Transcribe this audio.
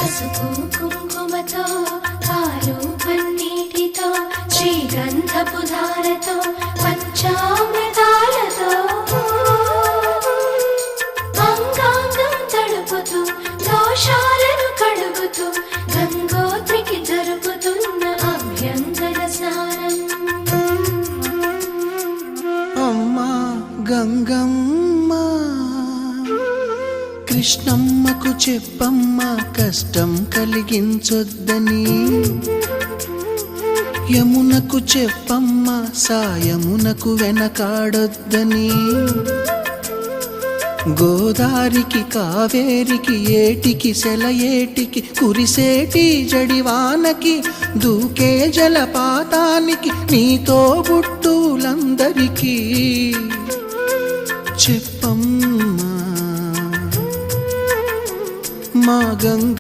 పసుపు కుంకుమతో పాలు పన్నీటితో శ్రీగంధపు ధారతో పంచామృతాలతో అంగాంగం తడుపుతూ దోషాలను కడుగుతూ గంగోత్రికి జరుపుతున్న అభ్యంగన స్నానం. అమ్మా గంగమ్మ కృష్ణమ్మకు చెప్పమ్మా కష్టం కలిగించొద్దని, యమునకు చెప్పమ్మా సాయమునకు వెనకాడొద్దని, గోదారికి కావేరికి ఏటికి సెలయేటికి కురిసేటి జడివానకి దూకే జలపాతానికి నీతో బుట్టులందరికీ చెప్పమ్మా మా గంగ.